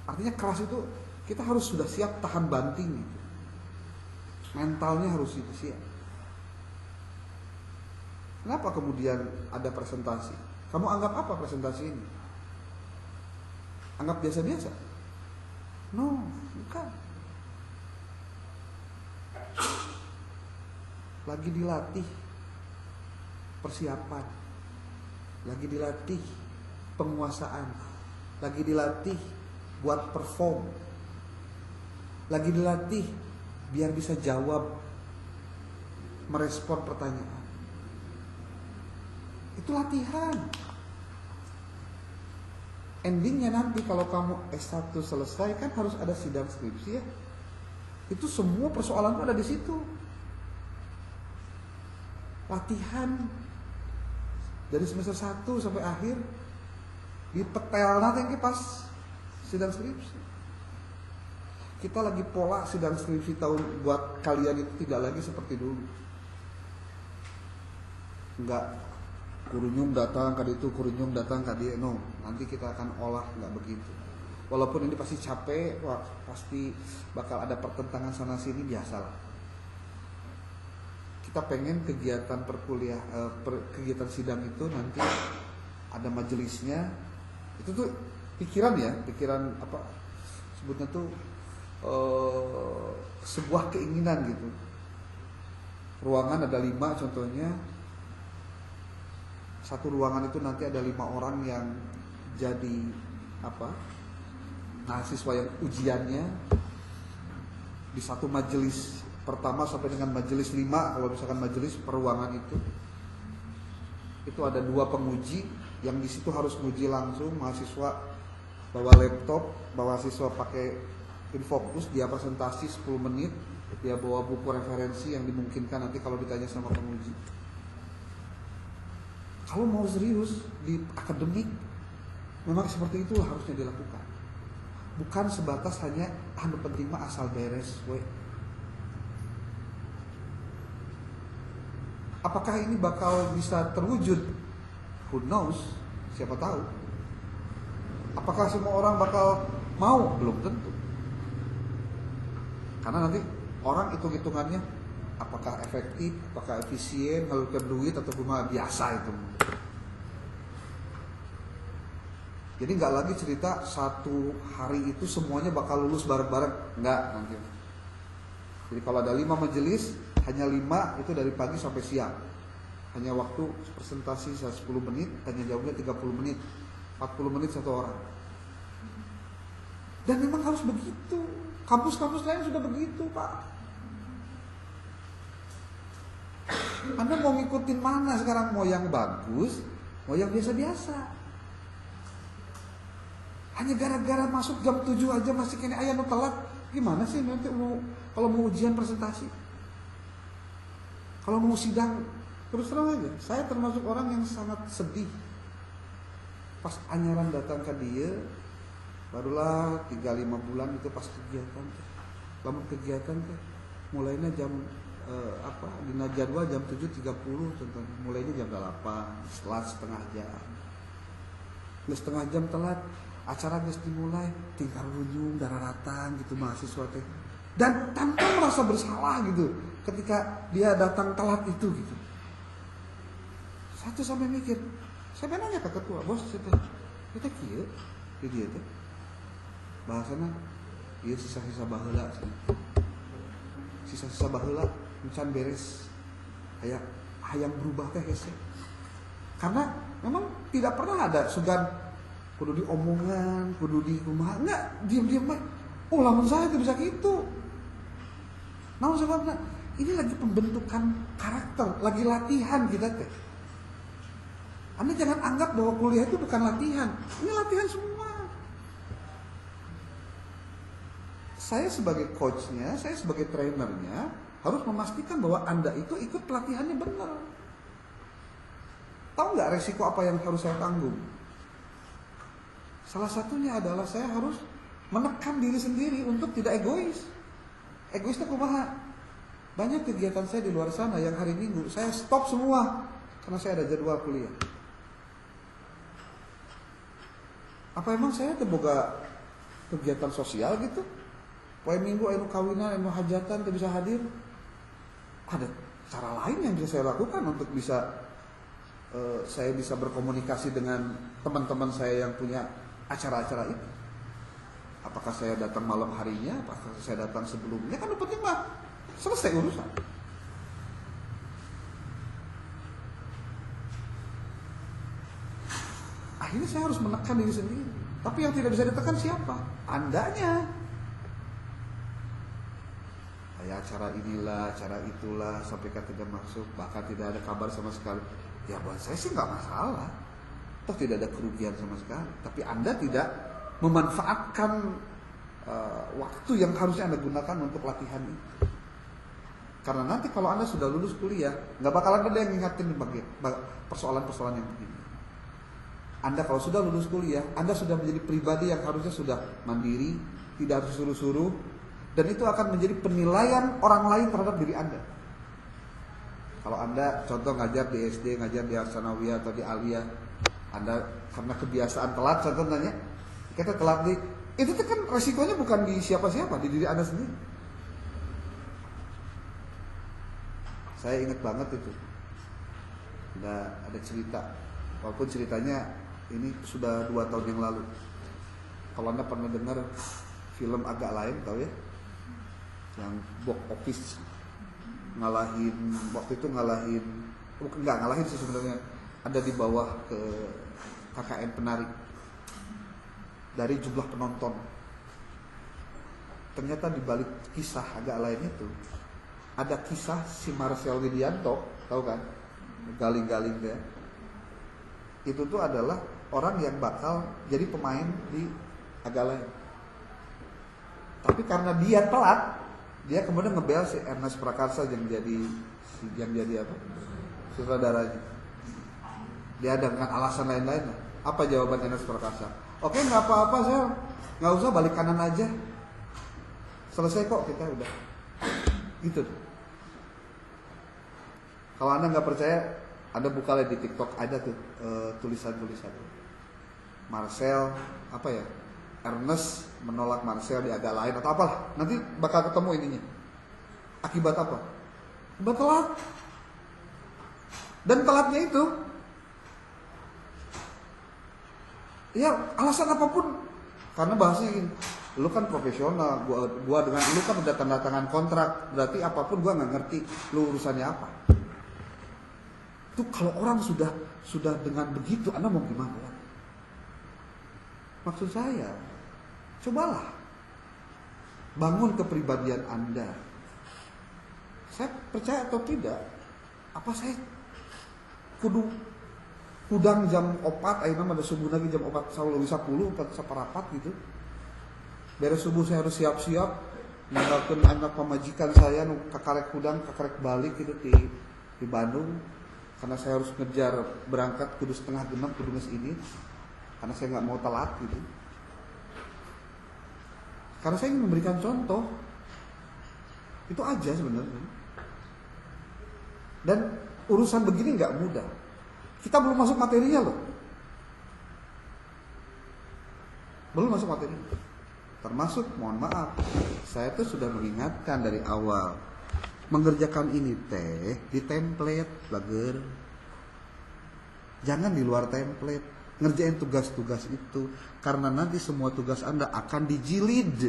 Artinya keras itu kita harus sudah siap tahan banting gitu. Mentalnya harus itu siap. Kenapa kemudian ada presentasi? Kamu anggap apa presentasi ini? Anggap biasa-biasa? No, bukan. Lagi dilatih persiapan, lagi dilatih penguasaan, lagi dilatih buat perform, lagi dilatih biar bisa jawab, merespon pertanyaan. Itu latihan. Endingnya nanti kalau kamu S1 selesai kan harus ada sidang skripsi ya. Itu semua persoalan ada di situ. Latihan dari semester 1 sampai akhir dipetel nanti pas sidang skripsi. Kita lagi pola sidang skripsi tahun buat kalian itu tidak lagi seperti dulu. Enggak kurunyung datang ke itu, kurunyung datang ke dia. No, nanti kita akan olah enggak begitu. Walaupun ini pasti capek, wah, pasti bakal ada pertentangan sana sini, biasalah. Kita pengen kegiatan kegiatan sidang itu nanti ada majelisnya. Itu tuh pikiran apa sebutnya tuh sebuah keinginan gitu. Ruangan ada 5 contohnya. Satu ruangan itu nanti ada 5 orang yang jadi mahasiswa yang ujiannya di satu majelis pertama sampai dengan majelis 5. Kalau misalkan majelis per ruangan itu ada 2 penguji yang di situ harus nguji langsung. Mahasiswa bawa laptop, mahasiswa pakai infocus, dia presentasi 10 menit, dia bawa buku referensi yang dimungkinkan nanti kalau ditanya sama penguji. Kalau mau serius di akademik, memang seperti itu harusnya dilakukan. Bukan sebatas hanya penting mah asal beres, Apakah ini bakal bisa terwujud? Who knows? Siapa tahu. Apakah semua orang bakal mau? Belum tentu. Karena nanti orang hitung-hitungannya apakah efektif, apakah efisien, ngalurkan duit atau cuma biasa itu. Jadi nggak lagi cerita satu hari itu semuanya bakal lulus bareng-bareng, nggak nanti. Jadi kalau ada 5 majelis, hanya 5 itu dari pagi sampai siang. Hanya waktu presentasi 10 menit, tanya jawabnya 30 menit, 40 menit satu orang. Dan memang harus begitu. Kampus-kampus lain sudah begitu, Pak. Anda mau ngikutin mana sekarang? Mau yang bagus, mau yang biasa-biasa. Hanya gara-gara masuk jam 7 aja masih kena ayam telat. Gimana sih nanti kalau mau ujian presentasi? Kalau mau sidang, terus terang aja, saya termasuk orang yang sangat sedih. Pas anyaran datang ke dia, barulah 3-5 bulan itu pas kegiatan. Lama kegiatan teh, mulainya jam dina jadwal jam 7.30 contohnya. Mulainya jam 8, setelah setengah jam. Setengah jam telat, acara geus dimulai, tinggal runjung dararatan gitu mahasiswa teh. Dan tanpa merasa bersalah gitu ketika dia datang telat itu gitu. Satu sampai mikir, saya nanya ke ketua, bos kita kieu di dia teh. Bahasana ieu sisa-sisa baheula. Sisa-sisa baheula encan beres. Hayang berubah teh hese. Karena memang tidak pernah ada sugan kudu diomongan, kudu di kumaha, enggak, diam-diam mah. Oh, lamun saya tuh bisa gitu. Namun sebabnya ini lagi pembentukan karakter, lagi latihan kita teh. Anda jangan anggap bahwa kuliah itu bukan latihan. Ini latihan semua. Saya sebagai coachnya, saya sebagai trainernya harus memastikan bahwa Anda itu ikut pelatihannya benar. Tahu nggak resiko apa yang harus saya tanggung? Salah satunya adalah saya harus menekan diri sendiri untuk tidak egois. Egoisnya kumaha? Banyak kegiatan saya di luar sana yang hari Minggu saya stop semua karena saya ada jadwal kuliah. Apa emang saya terboga kegiatan sosial gitu. Poe minggu anu kawinan, anu hajatan teu bisa hadir. Ada cara lain yang bisa saya lakukan untuk bisa saya bisa berkomunikasi dengan teman-teman saya yang punya acara-acara itu. Apakah saya datang malam harinya, apakah saya datang sebelumnya, kan yang penting mah selesai urusan. Akhirnya saya harus menekan diri sendiri. Tapi yang tidak bisa ditekan siapa? Andanya. Ya acara inilah, acara itulah, sampai tidak masuk, bahkan tidak ada kabar sama sekali. Ya buat saya sih nggak masalah. Toh tidak ada kerugian sama sekali. Tapi Anda tidak memanfaatkan waktu yang harusnya Anda gunakan untuk latihan ini. Karena nanti kalau Anda sudah lulus kuliah, nggak bakalan ada yang ngingatin persoalan-persoalan yang begini. Anda kalau sudah lulus kuliah, Anda sudah menjadi pribadi yang harusnya sudah mandiri, tidak harus suruh-suruh, dan itu akan menjadi penilaian orang lain terhadap diri Anda. Kalau Anda contoh ngajar di SD, ngajar di Sanawiyah atau di Aliyah, Anda karena kebiasaan telat contohnya, kita telat itu kan resikonya bukan di siapa-siapa, di diri Anda sendiri. Saya ingat banget itu. Ada cerita, walaupun ceritanya ini sudah 2 tahun yang lalu. Kalau Anda pernah dengar film agak lain, tahu ya? Yang box office waktu itu ngalahin sih sebenarnya, ada di bawah ke KKN Penari dari jumlah penonton. Ternyata di balik kisah agak lain itu ada kisah si Marcel Widianto, tahu kan? Galing-galing dia. Itu tuh adalah orang yang bakal jadi pemain di agak lain. Tapi karena dia telat, dia kemudian ngebel si Ernest Prakarsa yang jadi apa? Sutradaranya. Dia ada dengan alasan lain-lain. Apa jawaban Ernest Prakarsa? Oke, nggak apa-apa, saya nggak usah balik kanan aja. Selesai kok kita udah. Gitu. Kalau Anda nggak percaya, Anda buka di TikTok ada tuh tulisan-tulisan. Marcel apa ya? Ernest menolak Marcel di agak lain atau apalah. Nanti bakal ketemu ininya. Akibat apa? Akibat telat. Dan telatnya itu ya alasan apapun. Karena bahasanya gini, lu kan profesional, gua dengan lu kan udah tanda tangan kontrak, berarti apapun gua nggak ngerti lu urusannya apa. Itu kalau orang sudah dengan begitu, Anda mau gimana? Maksud saya, cobalah bangun kepribadian Anda. Saya percaya atau tidak, apa saya kudu kudang jam 4, ayeuna ada subuh lagi jam 4 10 4 saparapat gitu. Beres subuh saya harus siap-siap nanggalkeun anak pamajikan saya nu kakarek kudang kakarek balik gitu di Bandung. Karena saya harus ngejar berangkat kudu setengah genap kudu geus ini. Karena saya nggak mau telat gitu. Karena saya ingin memberikan contoh. Itu aja sebenarnya. Dan urusan begini nggak mudah. Kita belum masuk materinya loh. Belum masuk materi. Termasuk, mohon maaf, saya tuh sudah mengingatkan dari awal. Mengerjakan ini teh di template, bager. Jangan di luar template. Ngerjain tugas-tugas itu. Karena nanti semua tugas Anda akan dijilid.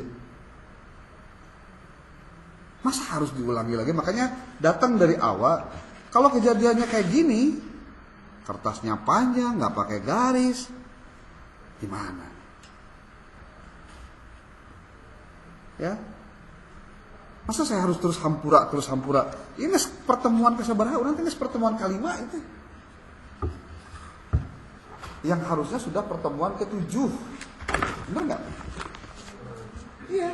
Masa harus diulangi lagi? Makanya datang dari awal. Kalau kejadiannya kayak gini, kertasnya panjang, nggak pakai garis, gimana? Ya, masa saya harus terus hampura? Ini pertemuan kesabaran, nanti ini pertemuan kelima itu, yang harusnya sudah pertemuan ke-7, benar nggak? Iya.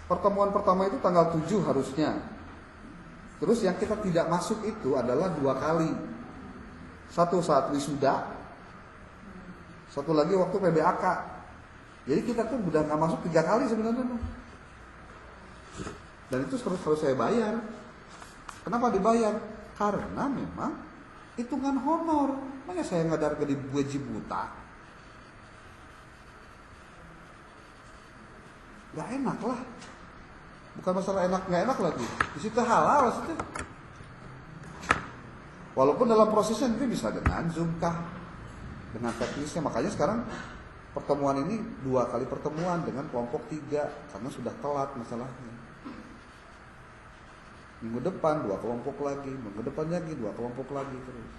Pertemuan pertama itu tanggal 7 harusnya. Terus yang kita tidak masuk itu adalah 2 kali. Satu saat wisuda, satu lagi waktu PBAK. Jadi kita tuh udah nggak masuk 3 kali sebenarnya. Dan itu harus saya bayar. Kenapa dibayar? Karena memang hitungan honor. Makanya saya ngadar ke di gaji buta. Gak enak lah. Bukan masalah enak nggak enak lagi. Di situ halal situ. Walaupun dalam prosesnya nanti bisa dengan Zoom kah, dengan teknisnya. Makanya sekarang pertemuan ini 2 kali pertemuan dengan kelompok 3 karena sudah telat masalahnya. Minggu depan 2 kelompok lagi, minggu depan lagi 2 kelompok lagi terus.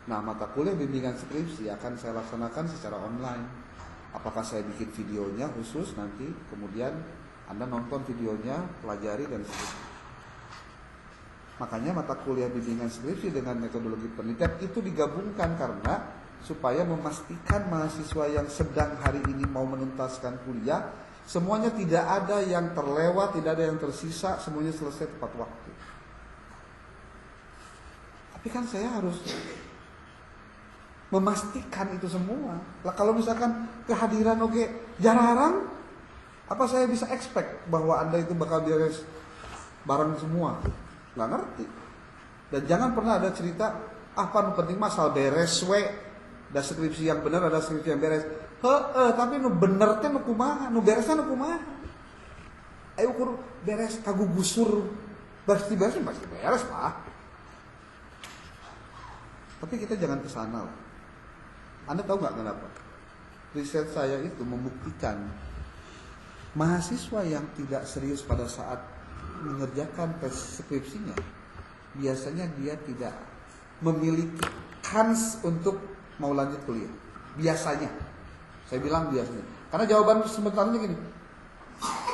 Nah, mata kuliah bimbingan skripsi akan saya laksanakan secara online. Apakah saya bikin videonya khusus nanti, kemudian Anda nonton videonya, pelajari dan seterusnya. Makanya mata kuliah bimbingan skripsi dengan metodologi penelitian itu digabungkan karena supaya memastikan mahasiswa yang sedang hari ini mau menuntaskan kuliah, semuanya tidak ada yang terlewat, tidak ada yang tersisa, semuanya selesai tepat waktu. Tapi kan saya harus memastikan itu semua. Lah kalau misalkan kehadiran jarang, apa saya bisa expect bahwa Anda itu bakal beres bareng semua? Nggak ngerti. Dan jangan pernah ada cerita, apa penting masal beres we. Ada skripsi yang benar, ada skripsi yang beres. Tapi nu bener teh nu kumaha, nu beresnya nu kumaha. Ayo ukur beres kagu gusur. Pasti beres lah. Tapi kita jangan kesana lah. Anda tahu nggak kenapa? Riset saya itu membuktikan mahasiswa yang tidak serius pada saat mengerjakan tes skripsinya, biasanya dia tidak memiliki kans untuk mau lanjut kuliah. Biasanya. Saya bilang biasanya. Karena jawaban sebenarnya gini.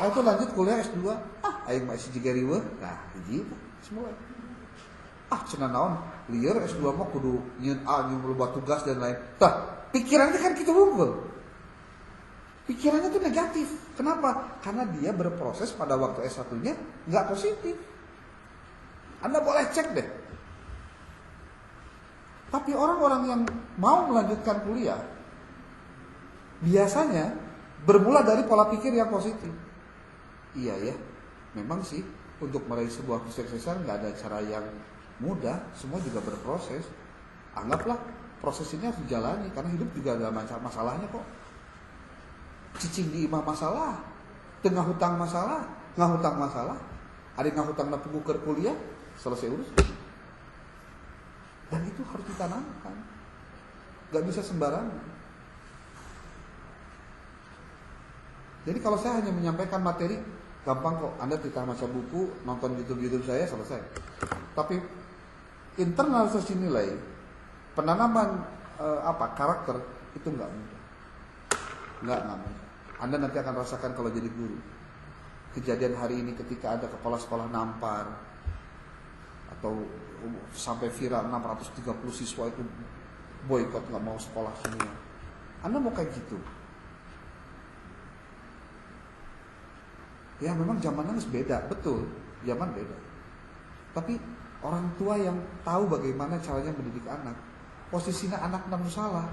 Itu lanjut kuliah S2. Aing masih jiga riweuh. Nah, hiji semua. Cenah naon? Lieur S2 mah kudu nyieun loba tugas dan lain. Tah, pikirannya kan kitu unggul. Pikirannya tuh negatif. Kenapa? Karena dia berproses pada waktu S1-nya nggak positif. Anda boleh cek deh. Tapi orang-orang yang mau melanjutkan kuliah biasanya bermula dari pola pikir yang positif. Iya ya, memang sih untuk meraih sebuah kesuksesan nggak ada cara yang mudah. Semua juga berproses. Anggaplah proses ini harus dijalani karena hidup juga ada masalahnya kok. Cicing di imah masalah, tengah hutang masalah, ngahutang masalah, ada ngahutang na puguh keur kuliah, selesai urus. Dan itu harus ditanamkan, gak bisa sembarangan. Jadi kalau saya hanya menyampaikan materi, gampang kok. Anda tidak baca buku, nonton YouTube saya, selesai. Tapi internalisasi nilai, penanaman karakter itu nggak mudah. Nggak mudah. Anda nanti akan rasakan kalau jadi guru. Kejadian hari ini ketika ada kepala sekolah nampar atau sampai viral 630 siswa itu boykot, nggak mau sekolah semua. Anda mau kayak gitu? Ya memang zamannya harus beda, betul, zaman beda. Tapi orang tua yang tahu bagaimana caranya mendidik anak, posisinya anak namun salah.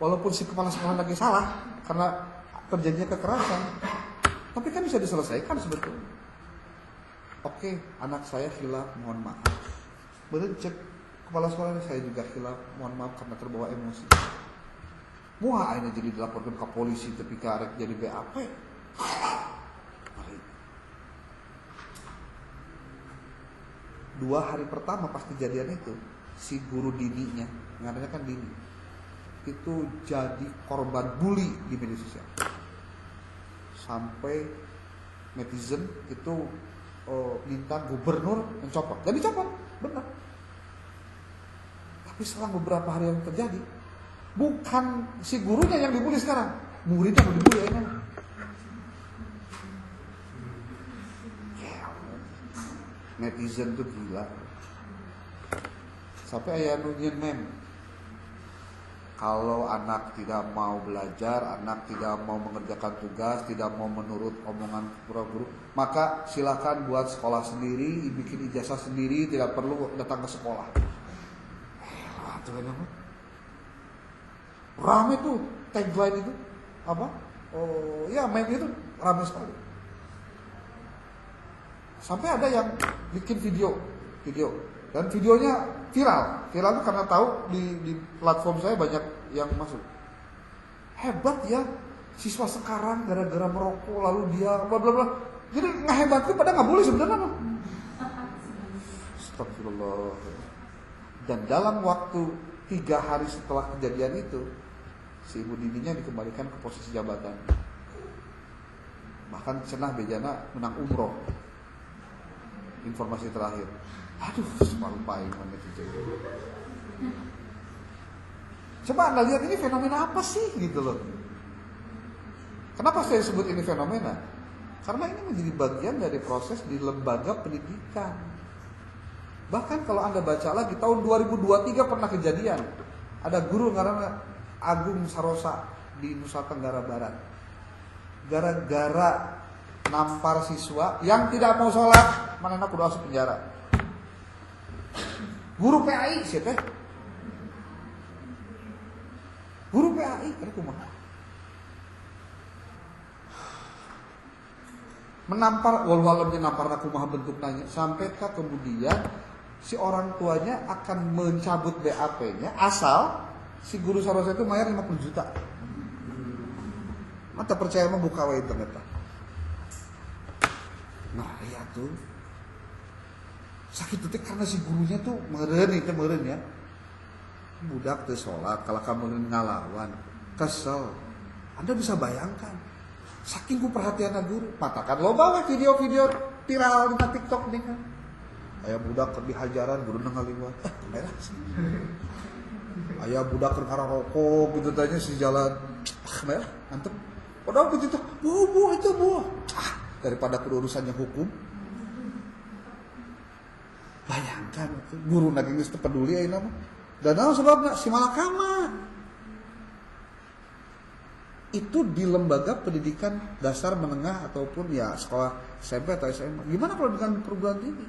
Walaupun si kepala sekolah lagi salah karena terjadinya kekerasan, tapi kan bisa diselesaikan sebetulnya. Oke, anak saya hilaf, mohon maaf. Bener cek kepala sekolah, saya juga hilaf, mohon maaf karena terbawa emosi. Muha akhirnya jadi dilaporkan ke polisi tapi karek jadi BAP. Mari. 2 hari pertama pas kejadian itu, si guru Dininya, namanya kan Dini, itu jadi korban bully di media sosial. Sampai netizen itu minta gubernur mencopot. Dan dicopot, benar. Tapi setelah beberapa hari yang terjadi, bukan si gurunya yang dibully sekarang, muridnya yang dibully. Netizen tuh gila. Sampai ayah nunyin meme, kalau anak tidak mau belajar, anak tidak mau mengerjakan tugas, tidak mau menurut omongan guru, maka silakan buat sekolah sendiri, bikin ijazah sendiri, tidak perlu datang ke sekolah. Rame tuh tagline itu apa? Oh ya, meme itu rame sekali. Sampai ada yang bikin video dan videonya viral itu karena tahu di platform saya banyak yang masuk. Hebat ya, siswa sekarang gara-gara merokok lalu dia bla bla bla. Jadi ngehebatkan pada nggak boleh sebenarnya. Astagfirullah. Dan dalam waktu 3 hari setelah kejadian itu, si ibu Dininya dikembalikan ke posisi jabatan. Bahkan cenah bejana menang umroh. Informasi terakhir. Aduh, semalu paling mana itu. Coba Anda lihat ini fenomena apa sih gitu loh. Kenapa saya sebut ini fenomena? Karena ini menjadi bagian dari proses di lembaga pendidikan. Bahkan kalau Anda baca lagi tahun 2023 pernah kejadian. Ada guru namanya Agung Sarosa di Nusa Tenggara Barat. Gara-gara nampar siswa yang tidak mau sholat, mana aku udah masuk penjara. Guru PAI sih teh. Guru PAI, ada kumaha. Menampar, walau-walaunya nampar kumaha bentuk nanya, sampai kemudian si orang tuanya akan mencabut BAP-nya asal si guru Sarosa itu bayar 50 juta. Mata percaya mah buka wa internet. Nah, iya tuh. Sakit detik karena si gurunya tuh meureun ya. Budak teu salat, kalau kamu ngalawan, kesel. Anda bisa bayangkan. Saking ku perhatian guru, matakan loba we video-video viral di TikTok nih kan. Aya budak keur dihajaran, guru ngaliwat. Merah sih. Aya budak keur ngarokok gitu tanya si jalan. Merah, antep. Padahal begitu, bu itu bu. Daripada urusannya hukum. Bayangkan guru lagi geus teu peduli ayeuna mah. Dan naon sebabna si malakama. Itu di lembaga pendidikan dasar menengah ataupun ya sekolah SMP atau SMA. Gimana kalau dengan perguruan tinggi?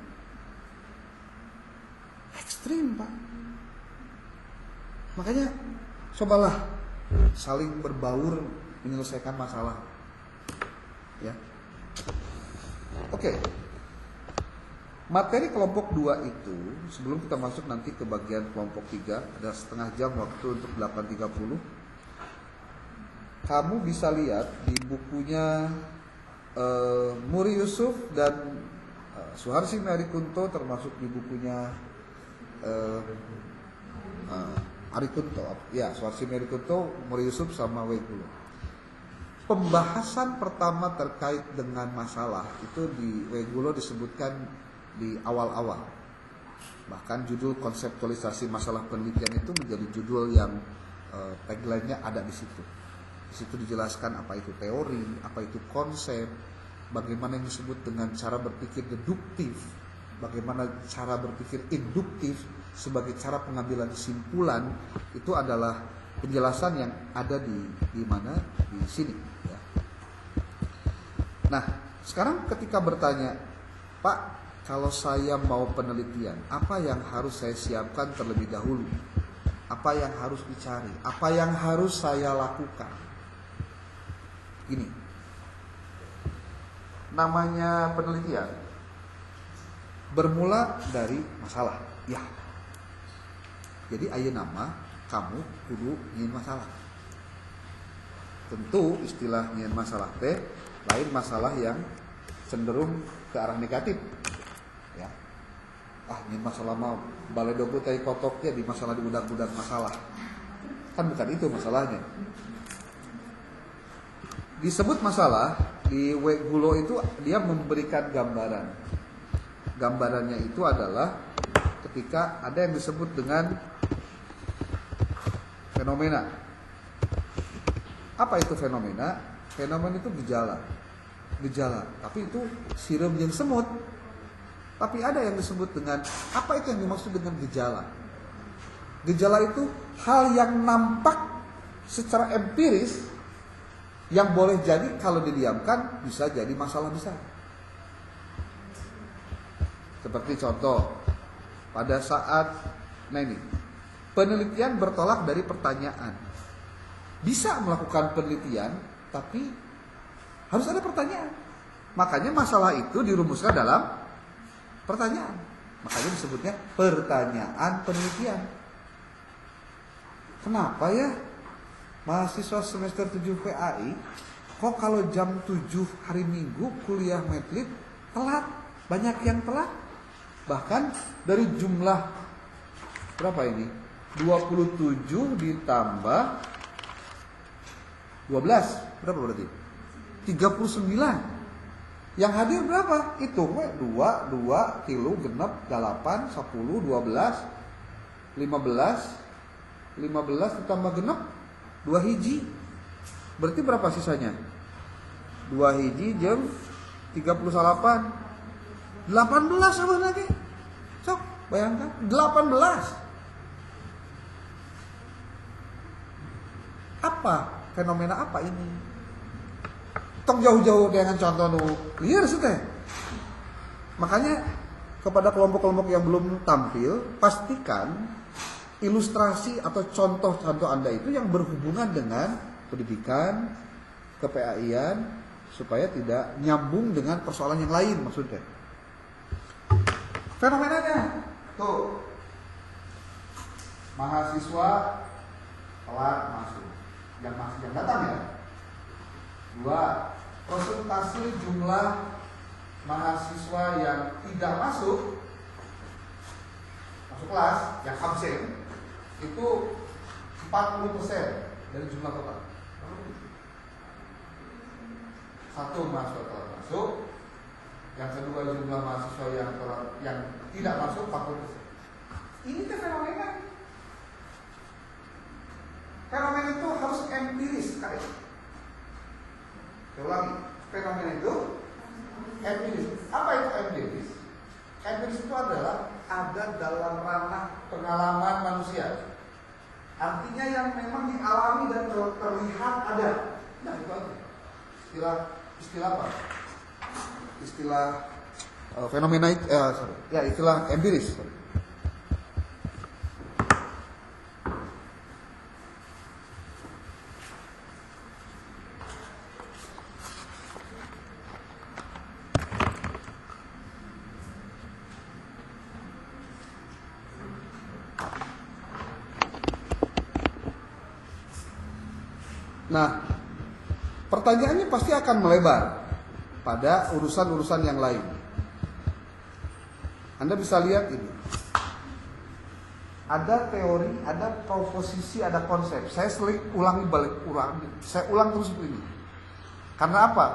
Ekstrim, Pak. Makanya cobalah saling berbaur menyelesaikan masalah. Ya. Oke. Materi kelompok 2 itu sebelum kita masuk nanti ke bagian kelompok 3, ada setengah jam waktu untuk 8.30. Kamu bisa lihat di bukunya Muri Yusuf dan Suharsi Marikunto, termasuk di bukunya Arikunto, ya Suharsi Marikunto, Muri Yusuf sama Wegulo. Pembahasan pertama terkait dengan masalah itu di Wegulo disebutkan di awal-awal. Bahkan judul konseptualisasi masalah penelitian itu menjadi judul yang tagline-nya ada di situ. Di situ dijelaskan apa itu teori, apa itu konsep, bagaimana yang disebut dengan cara berpikir deduktif, bagaimana cara berpikir induktif sebagai cara pengambilan kesimpulan. Itu adalah penjelasan yang ada di mana di sini. Ya. Nah, sekarang ketika bertanya, Pak, kalau saya mau penelitian, apa yang harus saya siapkan terlebih dahulu? Apa yang harus dicari? Apa yang harus saya lakukan? Gini, namanya penelitian bermula dari masalah. Ya. Jadi ayeuna nama kamu kudu nyieun masalah. Tentu istilah nyieun masalah teh lain masalah yang cenderung ke arah negatif. Ya. Nyieun masalah mah baledogo teh kotoknya di masalah di budak-budak masalah. Kan bukan itu masalahnya. Disebut masalah di Wegulo itu dia memberikan gambaran. Gambarannya itu adalah ketika ada yang disebut dengan fenomena. Apa itu fenomena? Fenomena itu gejala. Tapi itu sirum jeung semut. Tapi ada yang disebut dengan apa itu yang dimaksud dengan gejala? Gejala itu hal yang nampak secara empiris yang boleh jadi kalau didiamkan bisa jadi masalah besar. Seperti contoh, pada saat penelitian bertolak dari pertanyaan. Bisa melakukan penelitian, tapi harus ada pertanyaan. Makanya masalah itu dirumuskan dalam pertanyaan. Makanya disebutnya pertanyaan penelitian. Kenapa ya mahasiswa semester 7 PAI, kok kalau jam 7 hari Minggu kuliah medlib telat, banyak yang telat. Bahkan dari jumlah berapa ini? 27 ditambah 12, berapa berarti? 39. Yang hadir berapa? Hitung we, 2, 2, kilo, genep, 8, 10, 12, 15 ditambah genep 2 hiji. Berarti berapa sisanya? 2 hiji jam 38, 18 sama lagi. Sok bayangkan 18. Apa? Fenomena apa ini? Tong jauh-jauh dengan contoh nu liar sih teh. Makanya kepada kelompok-kelompok yang belum tampil, pastikan ilustrasi atau contoh-contoh Anda itu yang berhubungan dengan pendidikan, ke-PAI-an, supaya tidak nyambung dengan persoalan yang lain maksudnya. Fenomenanya tuh, mahasiswa telat masuk, yang datang ya. 2, persentase jumlah mahasiswa yang tidak masuk kelas, yang absen itu 40% dari jumlah total. 1 mahasiswa telat masuk, yang kedua jumlah mahasiswa yang tidak masuk 40%. Ini kan fenomena. Fenomena itu harus empiris sekali. Saya ulangi, fenomena itu empiris. Apa itu empiris? Empiris itu adalah ada dalam ranah pengalaman manusia. Artinya yang memang dialami dan terlihat ada. Nah itu aja. Istilah apa? Istilah fenomena istilah empiris. Nah, pertanyaannya pasti akan melebar pada urusan-urusan yang lain. Anda bisa lihat ini. Ada teori, ada proposisi, ada konsep. Saya sering saya ulang terus ini. Karena apa?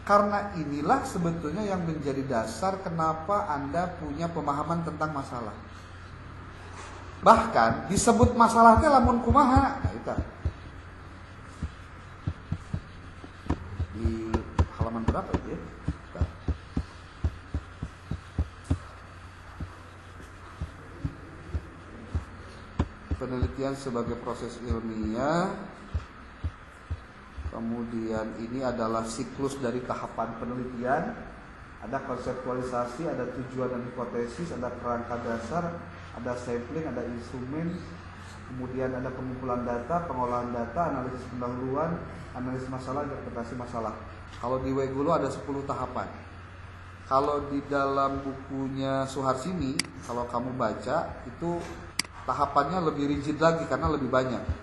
Karena inilah sebetulnya yang menjadi dasar kenapa Anda punya pemahaman tentang masalah. Bahkan disebut masalahnya lamun kumaha. Nah, itu. Di halaman berapa itu ya? Penelitian sebagai proses ilmiah. Kemudian ini adalah siklus dari tahapan penelitian. Ada konseptualisasi, ada tujuan dan hipotesis, ada kerangka dasar, ada sampling, ada instrumen. Kemudian ada pengumpulan data, pengolahan data, analisis pendahuluan, analisis masalah, interpretasi masalah. Kalau di Wegulo ada 10 tahapan. Kalau di dalam bukunya Suharsini, kalau kamu baca, itu tahapannya lebih rigid lagi karena lebih banyak.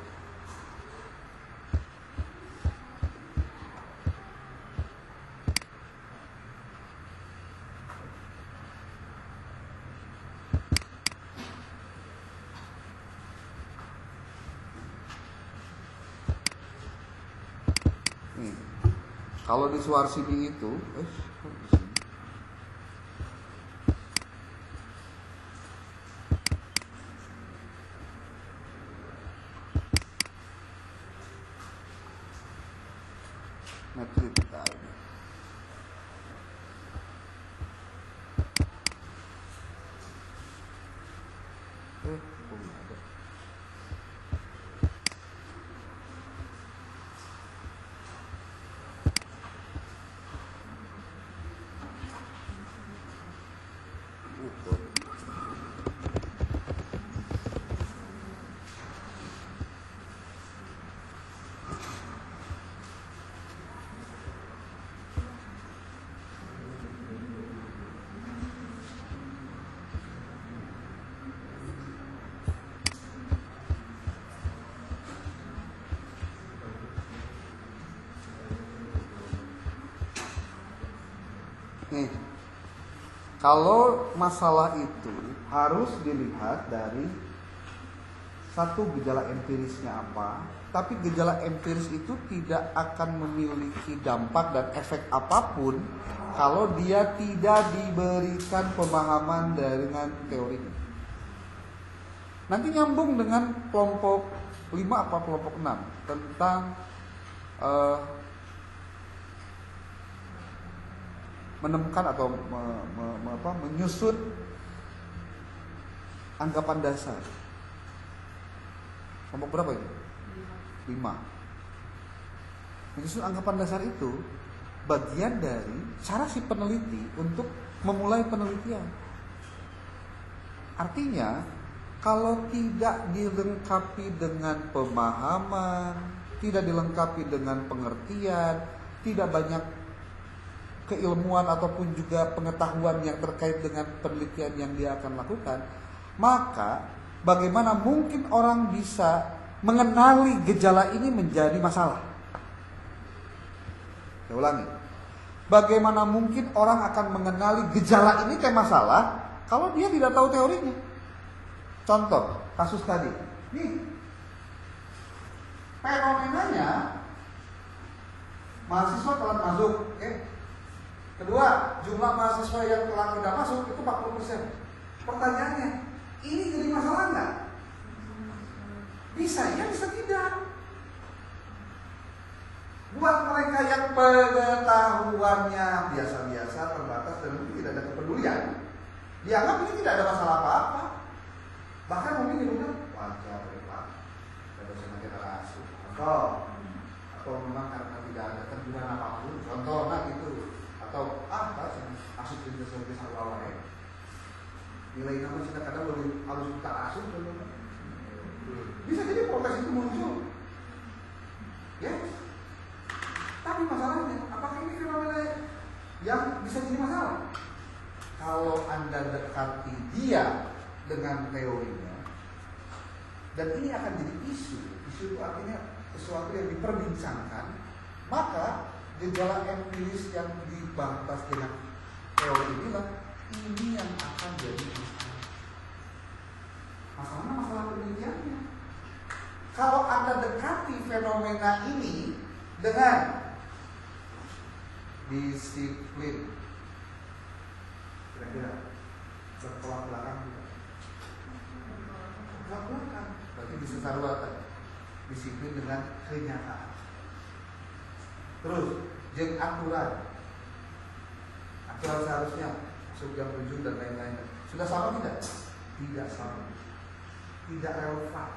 Kalau di Suharsini itu, metrik kita ini. Belum ada. Nih, kalau masalah itu harus dilihat dari satu, gejala empirisnya apa. Tapi gejala empiris itu tidak akan memiliki dampak dan efek apapun kalau dia tidak diberikan pemahaman dengan teorinya. Nanti nyambung dengan kelompok 5 apa kelompok 6 tentang menemukan atau menyusun anggapan dasar. Kelompok berapa itu? 5. Menyusun anggapan dasar itu bagian dari cara si peneliti untuk memulai penelitian. Artinya, kalau tidak dilengkapi dengan pemahaman, tidak dilengkapi dengan pengertian, tidak banyak keilmuan ataupun juga pengetahuan yang terkait dengan penelitian yang dia akan lakukan, maka bagaimana mungkin orang bisa mengenali gejala ini menjadi masalah? Saya ulangi. Bagaimana mungkin orang akan mengenali gejala ini kayak masalah kalau dia tidak tahu teorinya? Contoh, kasus tadi. Nih, fenomenanya mahasiswa telah masuk. Kedua, jumlah mahasiswa yang telah tidak masuk itu 40%. Pertanyaannya, ini jadi masalah nggak? Bisa ya, bisa tidak. Buat mereka yang pengetahuannya biasa-biasa, terbatas dan mungkin tidak ada kepedulian, dianggap ini tidak ada masalah apa-apa. Bahkan mungkin dibilang wajar ya Pak, ada semakin terasuh. Atau memang karena tidak ada teguran apapun. Contoh, gitu. Atau asuk itu seperti sarwawa ya. Nilai nama kita kadang lebih halus tak asuk. Bisa jadi protes itu muncul. Ya. Tapi masalahnya, apakah ini fenomena yang bisa jadi masalah? Kalau Anda dekati dia dengan teorinya, dan ini akan jadi isu itu artinya sesuatu yang diperbincangkan, maka gejala empiris yang dibahas dengan teori inilah ini yang akan jadi masalah. Masalahnya masalah penelitiannya. Kalau Anda dekati fenomena ini dengan disiplin, kira-kira bertolak belakang juga. Bertolak belakang, berarti disetarwatan. Disiplin dengan kenyataan. Terus, jeung aturan seharusnya masuk jam 7 dan lain-lain. Sudah sama tidak? Tidak sama. Tidak relevan.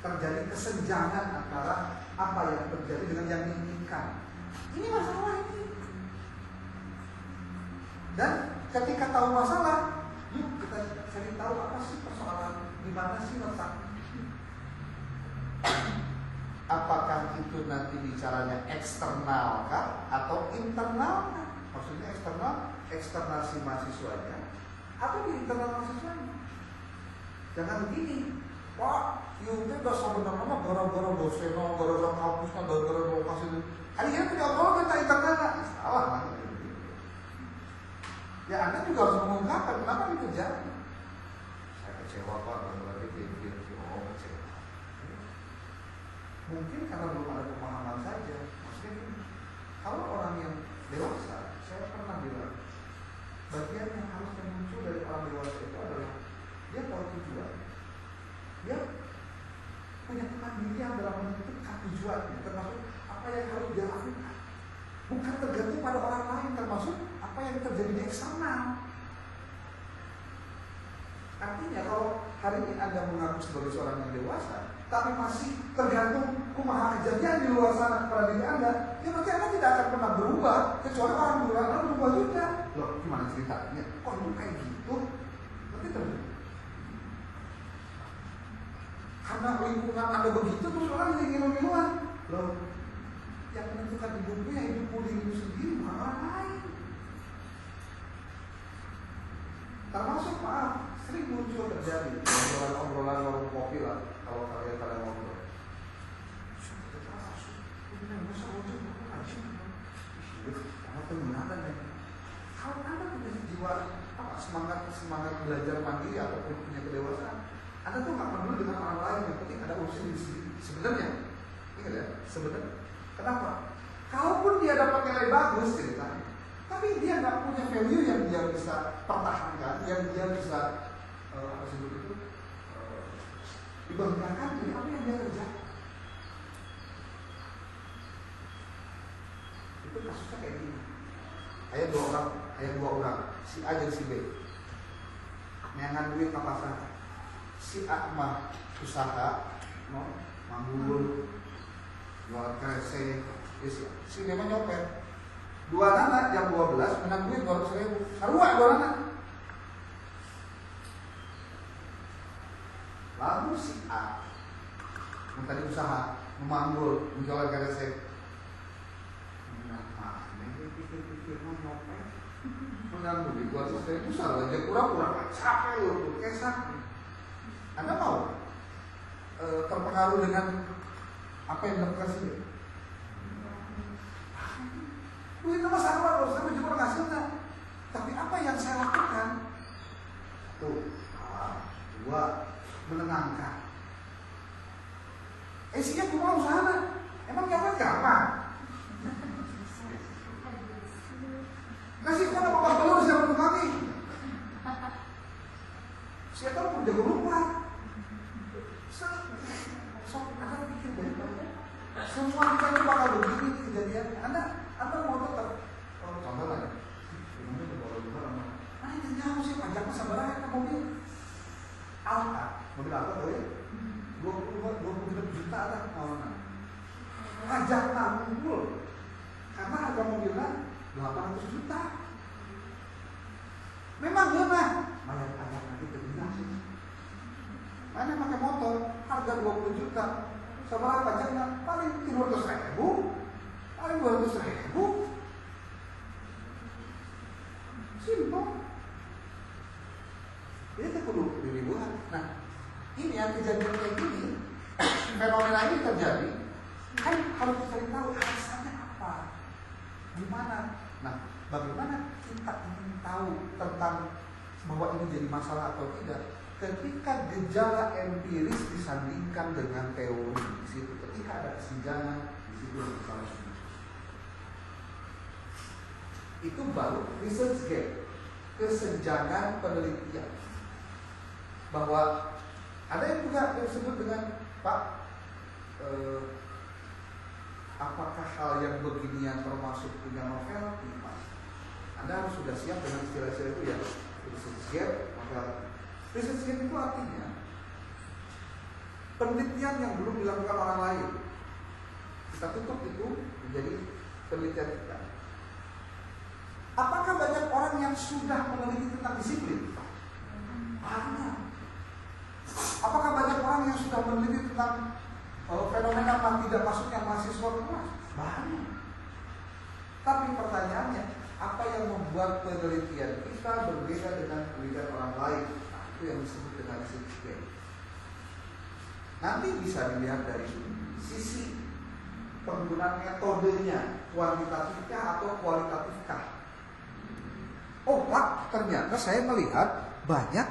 Terjadi kesenjangan antara apa yang terjadi dengan yang diinginkan. Ini masalah ini. Dan ketika tahu masalah, yuk kita cari tahu apa sih persoalan, di mana sih letak. Apakah itu nanti bicaranya eksternal kah atau internal kah? Maksudnya eksternal si mahasiswanya atau di internal mahasiswanya? Jangan begini, Pak, yuk udah sebenarnya gara-gara dosen, gara-gara kampusnya, gara-gara lokasi itu. Akhirnya tidak perlu kita internal, salah lah. Ya Anda juga harus mengungkapkan kenapa ini terjadi. Saya kecewa Pak, gara-gara dipikir, kecewa. Mungkin karena belum ada pemahaman saja. Maksudnya gini, kalau orang yang dewasa, saya pernah bilang, bagian yang harus muncul dari orang dewasa itu adalah dia tahu tujuan, dia punya kemandirian dalam menentukan tujuannya, termasuk apa yang harus dia lakukan. Bukan tergantung pada orang lain, termasuk apa yang terjadi di eksternal. Artinya kalau hari ini Anda mengaku sebagai seorang yang dewasa, tapi masih tergantung kumaha kejadian di luar sana kepada diri Anda, ya berarti Anda tidak akan pernah berubah, kecuali orang di luar Anda berubah juga. Loh, gimana ceritanya? Kok lu kayak gitu? Berarti terjadi. Karena lingkungan Anda begitu, terus orang jadi ngilu-ngiluan. Loh, yang menentukan hidupnya hidupmu dirimu sendiri, orang lain. Termasuk sering muncul terjadi obrolan warung kopi lah, kalau kalian pada ngobrol. Karena penggunaan semangat belajar mandiri ataupun punya kedewasaan, Anda tuh nggak peduli dengan orang lain, yang penting ada urusan diri sendiri. Sebenarnya, ingat ya, sebenarnya. Kenapa? Kalaupun dia dapat nilai bagus ceritanya, tapi dia nggak punya value yang dia bisa pertahankan, yang dia bisa apa sebut itu dibanggakan dari apa yang dia kerjakan. Itu kasusnya kayak gini. Ayat dua orang, si A dan si B. Nyangan duit ke pasar. Si A mah usaha, manggul, jualan kresek, si B mah nyopet. Dua anak jam 12 menang duit 200.000. Sarua dua anak. Lalu si A yang tadi usaha, memanggul, menjualan kresek. Pikir-pikir mau nyopet, menang duit 200.000, salah aja pura-pura capek loh, kesak. Anda mau terpengaruh dengan apa yang dilakukan sih? Duit nama sama loh, saya juga hasilnya. Tapi apa yang saya lakukan? Tuh, dua, menenangkan. Isinya cuma usaha. Emang nyopet gampang? Kasih kan apa belum siapa untuk kami? Siapa pun jago lupa. Sok Anda pikir baik-baik. Semua kita ini bakal begini kejadian. Anda mau tetap contoh lah ya. Ini jauh sih pajaknya sabar ke mobil. Alta, mobil Alta tahu ya? 20 juta lah tahunan. Pajak tanggul. Karena harga mobilnya 800 juta. Memang gimana? Bayar pajak nanti terbilang. Mana pakai motor harga 20 juta. Seberapa pajaknya? Paling 300.000, paling 200.000. Simpel. Ini tak perlu ribuan. Nah, ini yang kejadian kayak gini, fenomena ini terjadi, kan harus cari tahu alasannya apa, gimana. Nah, bagaimana kita ingin tahu tentang bahwa ini jadi masalah atau tidak? Ketika gejala empiris disandingkan dengan teori di situ, ketika ada kesenjangan di situ yang salah. Itu baru research gap, kesenjangan penelitian. Bahwa ada yang juga disebut dengan Pak, apakah hal yang beginian termasuk punya novel? Tidak. Anda harus sudah siap dengan istilah-istilah itu ya. Research gap, maka research gap itu artinya penelitian yang belum dilakukan orang lain. Kita tutup itu menjadi penelitian kita. Apakah banyak orang yang sudah meneliti tentang disiplin? Banyak. Apakah banyak orang yang sudah meneliti tentang fenomena tidak masuknya mahasiswa ke kelas? Banyak. Tapi pertanyaannya, apa yang membuat penelitian kita berbeda dengan penelitian orang lain? Nah, itu yang disebut dengan research gap. Nanti bisa dilihat dari sisi penggunaan metodenya, kuantitatifkah atau kualitatifkah. Oh Pak, ternyata saya melihat banyak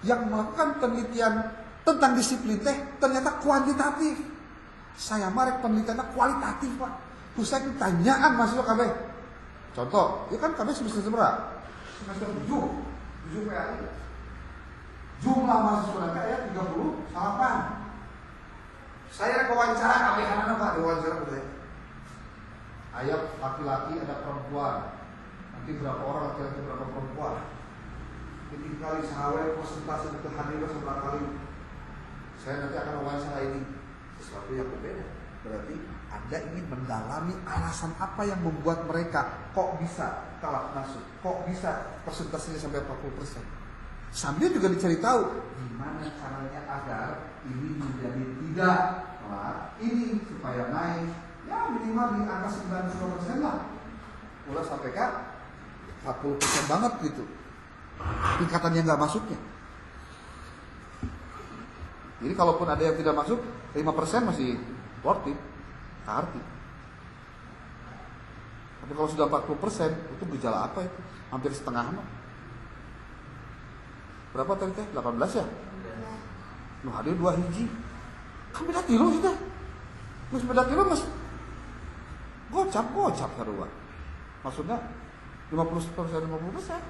yang melakukan penelitian tentang disiplin ternyata kuantitatif. Saya marek penelitiannya kualitatif Pak. Terus saya tanyaan mahasiswa KB. Contoh, ya kan KB semester berapa? Semester 7 PAI. Jumlah mahasiswa nanti ayat 38. Saya wawancara KB anak Pak, diwawancara saya. Ayat laki-laki ada perempuan. Nanti berapa orang laki-laki berapa perempuan. Ketika kali sahawai persentase kehadiran seberapa kali. Saya nanti akan wawancara ini. Sesuatu yang berbeda. Berarti Anda ingin mendalami alasan apa yang membuat mereka kok bisa telat masuk, kok bisa persentasenya sampai 40%. Sambil juga dicari tahu gimana caranya agar ini menjadi tidak telat, ini supaya naik ya minimal di angka 90% lah. Mulai sampai ke 40% banget gitu. Tingkatannya nggak masuknya. Jadi kalaupun ada yang tidak masuk 5% masih worth it, arti. Tapi kalau sudah 40% itu gejala apa itu? Hampir setengah. Berapa tadi teh? 18 ya? Nu hadir 2 hiji. Kan beda kilo sih teh. Geus beda kilo mas gocap sarua. Maksudnya 50%.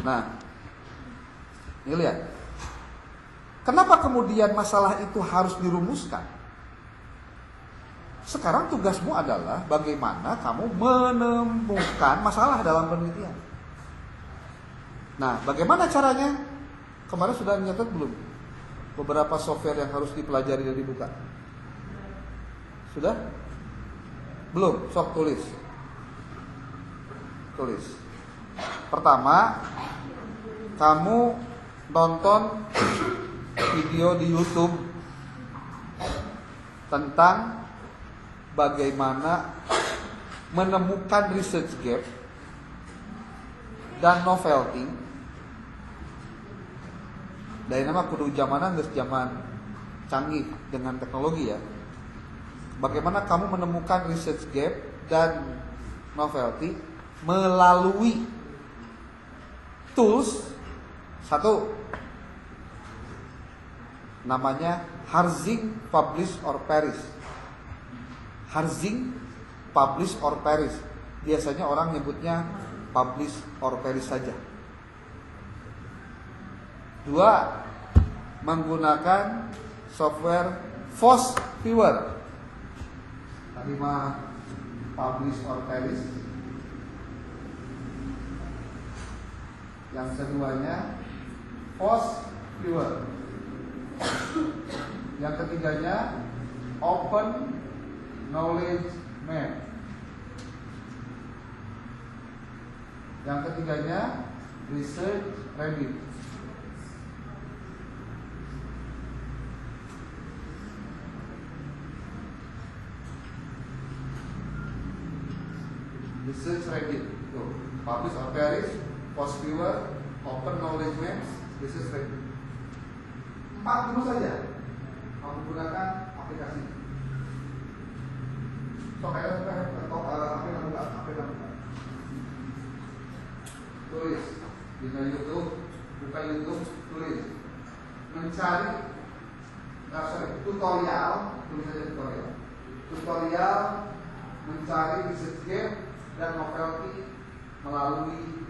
Nah, ini lihat. Kenapa kemudian masalah itu harus dirumuskan? Sekarang tugasmu adalah bagaimana kamu menemukan masalah dalam penelitian. Nah, bagaimana caranya? Kemarin sudah nyatet belum? Beberapa software yang harus dipelajari dan dibuka. Sudah? Belum? Sok tulis. Pertama, kamu nonton video di YouTube tentang bagaimana menemukan research gap dan novelty. Dari nama kudu zamanan geus zaman canggih dengan teknologi ya. Bagaimana kamu menemukan research gap dan novelty melalui tools satu namanya Harzing Publish or Perish. Harzing Publish or Perish. Biasanya orang nyebutnya Publish or Perish saja. 2. Menggunakan software Force Viewer. Tadi mah Publish or Perish. Yang keduanya Force Viewer. Yang ketiganya Open Knowledge Map. Yang ketiganya Research Rabbit. Research Rabbit. Tuh, Publish or Perish, Force Viewer, Open Knowledge Maps, Research Rabbit. 4 dulu saja. Kamu gunakan aplikasi. Kayak apa namanya? Tulis di YouTube, buka YouTube, tulis mencari tutorial, tulis saja tutorial mencari research gap dan novelty melalui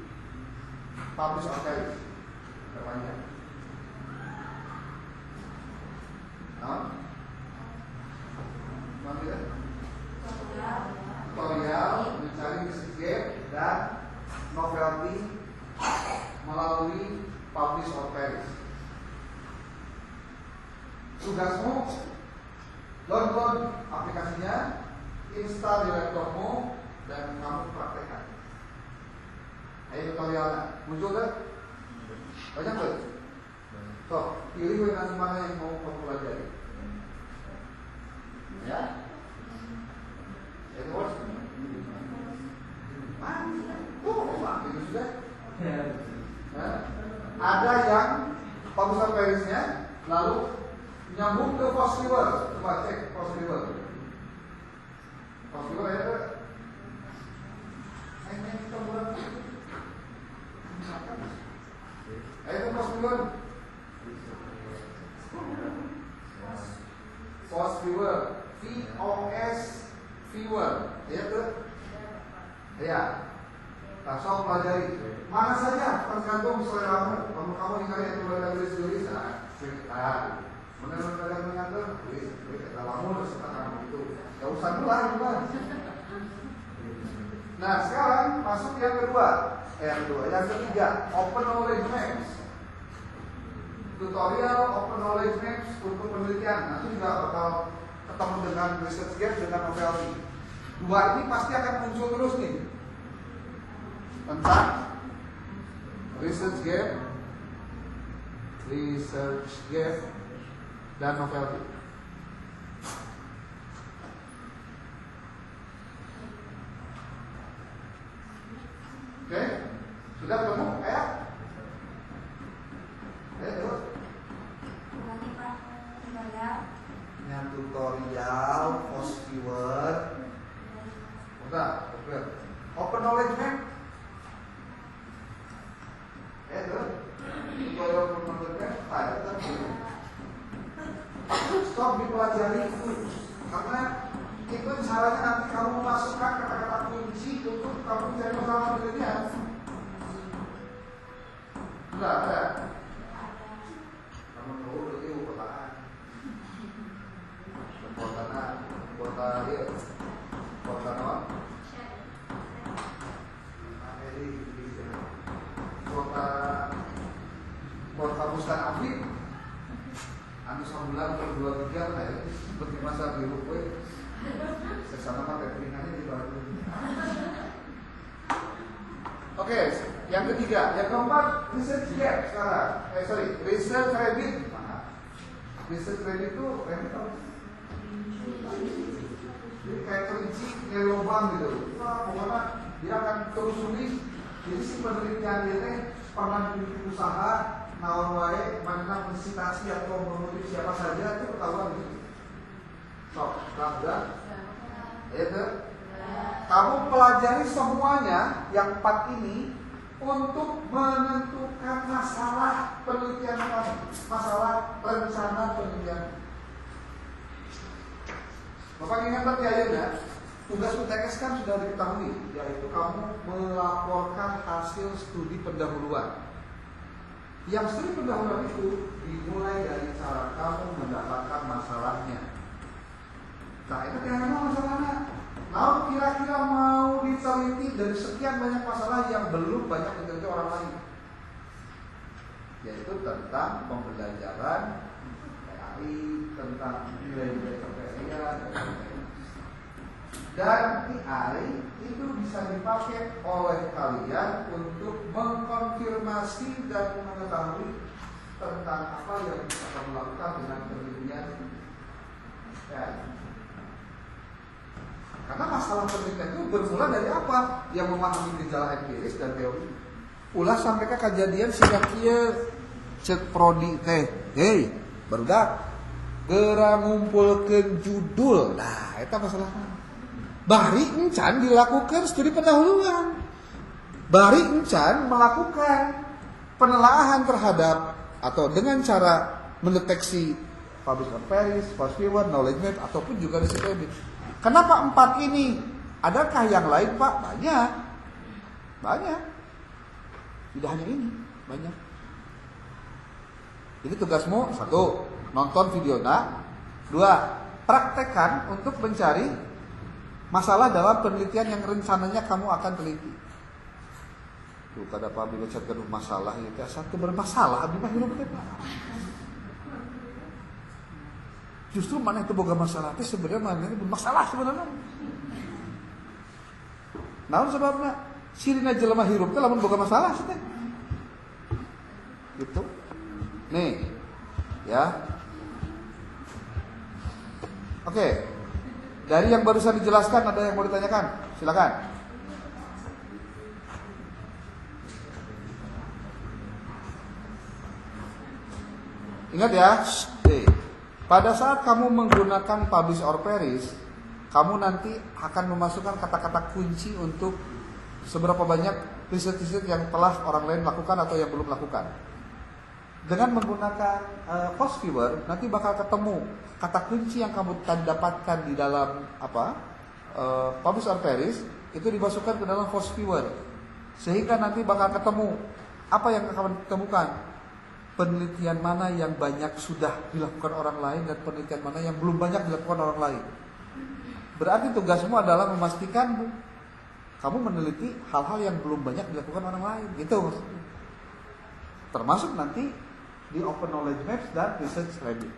Publish or Perish. Terpanjang. Tutorial mencari research gap dan novelty melalui Publish or Perish. Tugasmu download aplikasinya, install di laptopmu, dan kamu praktekkan. Ayo tutorialnya muncul kan? Banyak tuh. So, pilih yang mana yang mau kamu pelajari. Ya? Itu bos. Itu sudah. Ada yang Publish or Perish-nya, lalu nyambung ke Force Viewer. Coba cek Force Viewer. Force Viewer ada. Ayo Force Viewer. Force Viewer, VOS Viewer, ya tuh, ya. Langsung pelajari. Mana saja tergantung selera kamu. Kamu ingin yang tulis, cerita. Menurut mengatur, tulis dalammu serta itu. Gak usah dulu. Nah sekarang masuk yang kedua. Yang ketiga, Open Knowledge Maps. Tutorial Open Knowledge Maps untuk penelitian. Nanti juga bakal ketemu dengan research gap dengan novelty. 2 ini pasti akan muncul terus nih. Tentang research gap dan novelty. Oke, sudah ketemu? Ayo. Yang tutorial, Force Viewer. Udah, open knowledge map. stop dipelajari itu, karena itu caranya nanti kamu memasukkan kata-kata kunci untuk kamu cari masalah penelitian. Enggak ada. Kamu tahu berarti kotaan. Kotaan, kota dia, kota apa? Kota Mustan Afif. Anu sambulan per 2-3 lah ya, seperti masa biru kue. Sesama mah cateringannya di bawah. Oke, yang ketiga, yang keempat research gap sekarang. Research rabbit. Research rabbit itu rabbit apa? Jadi kayak kelinci yang lubang gitu. Wah, pokoknya dia akan terus nulis. Jadi si penelitian dia pernah bikin usaha, naon wae, mana mensitasi atau mengutip siapa saja itu ketahuan gitu. Sok, udah? Ya, kamu pelajari semuanya yang 4 ini untuk menentukan masalah penelitian kamu, masalah rencana penelitian. Bapak ingat tadi akhirnya tugas UTS kan sudah diketahui, yaitu kamu melaporkan hasil studi pendahuluan. Yang studi pendahuluan itu dimulai dari cara kamu mendapatkan masalahnya. Nah itu kira-kira masalahnya. Lalu kira-kira mau diteliti dari sekian banyak masalah yang belum banyak diteliti orang lain, yaitu tentang pembelajaran PAI, tentang nilai-nilai kepresidenan, dan PI itu bisa dipakai oleh kalian untuk mengkonfirmasi dan mengetahui tentang apa yang bisa kamu lakukan dengan penelitian. Ya. Karena masalah penelitian itu bermula dari apa? Yang memahami gejala empiris dan teori. Ulah sampai ke kejadian si kieu cek prodi teh. Hei, barudak geura ngumpulkeun judul. Nah, eta masalahna. Bari encan dilakukan studi pendahuluan. Bari encan melakukan penelaahan terhadap atau dengan cara mendeteksi public affairs, first viewer, knowledge map ataupun juga riset rabbit. Kenapa 4 ini? Adakah yang lain, Pak? Banyak. Banyak. Tidak hanya ini, banyak. Jadi tugasmu 1, nonton videonya. 2, praktekkan untuk mencari masalah dalam penelitian yang rencananya kamu akan teliti. Tuh kada apa bila cakap masalah itu satu bermasalah abdi mah hirup teh. Justru mana itu boga masalah teh sebenarnya mana itu bermasalah sebenarnya. Naon sebabna? Sirina jelema hirup teh lamun boga masalah teh. Gitu. Nih. Ya. Oke. Dari yang barusan dijelaskan ada yang mau ditanyakan? Silakan. Ingat ya. Pada saat kamu menggunakan publish or perish, kamu nanti akan memasukkan kata-kata kunci untuk seberapa banyak riset-riset yang telah orang lain lakukan atau yang belum lakukan. Dengan menggunakan post viewer, nanti bakal ketemu kata kunci yang kamu dapatkan di dalam publish or perish itu dimasukkan ke dalam post viewer, sehingga nanti bakal ketemu apa yang akan ditemukan. Penelitian mana yang banyak sudah dilakukan orang lain dan penelitian mana yang belum banyak dilakukan orang lain. Berarti tugasmu adalah memastikan kamu meneliti hal-hal yang belum banyak dilakukan orang lain. Gitu maksudnya. Termasuk nanti di Open Knowledge Maps dan Research Rabbit.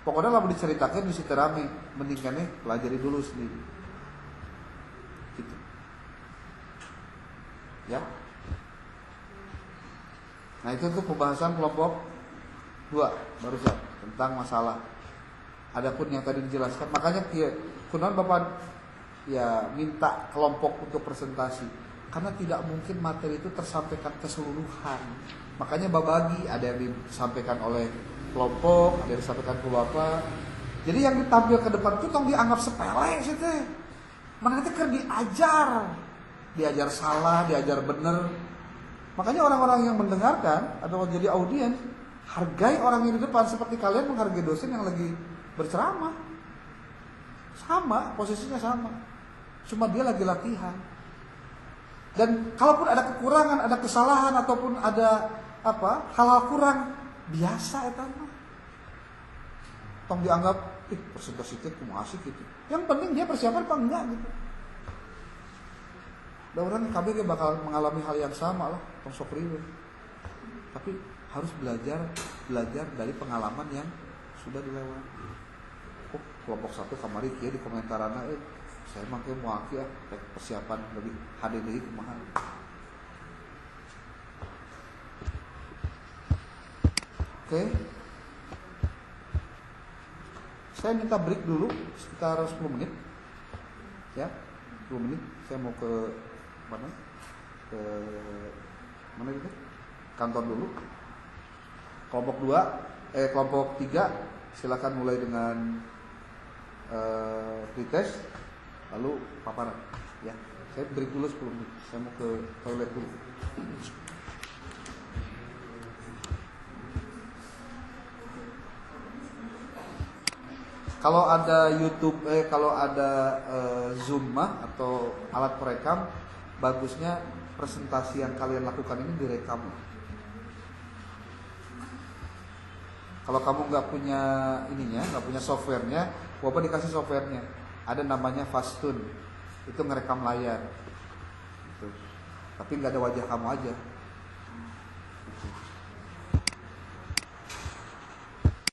Pokoknya kalau diceritakan di situ rame, mendingannya pelajari dulu sendiri. Gitu. Ya. Nah itu untuk pembahasan kelompok 2 barusan tentang masalah. Adapun yang tadi dijelaskan, makanya kunaon Bapak ya minta kelompok untuk presentasi, karena tidak mungkin materi itu tersampaikan keseluruhan. Makanya babagi, ada yang disampaikan oleh kelompok, ada yang disampaikan ke Bapak. Jadi yang ditampil ke depan itu tong dianggap sepele sih teh. Mana itu kan diajar salah, diajar bener. Makanya orang-orang yang mendengarkan atau jadi audiens, hargai orang yang di depan seperti kalian menghargai dosen yang lagi berceramah. Sama, posisinya sama. Cuma dia lagi latihan. Dan kalaupun ada kekurangan, ada kesalahan ataupun ada hal-hal kurang, biasa eta mah. Tong dianggap presentasi teh kumaha asik gitu. Yang penting dia persiapan apa enggak gitu. Da urang kabeh bakal mengalami hal yang sama lah, tong sok riweuh. Tapi harus belajar dari pengalaman yang sudah dilewati. Oh, kelompok satu kamari kieu di komentarana saya mah ke moal kieu persiapan lebih hade deui kumaha. Oke. Saya minta break dulu sekitar 10 menit. Ya, 10 menit. Saya mau ke mana? Ke mana gitu? Kantor dulu. Kelompok 2, kelompok 3 silakan mulai dengan pretest lalu paparan. Ya, saya break dulu 10 menit. Saya mau ke toilet dulu. Kalau ada YouTube, kalau ada Zoom atau alat perekam, bagusnya presentasi yang kalian lakukan ini direkam. Kalau kamu nggak punya ininya, nggak punya softwarenya, Bapak dikasih softwarenya. Ada namanya Fastun, itu ngerekam layar. Gitu. Tapi nggak ada wajah kamu aja.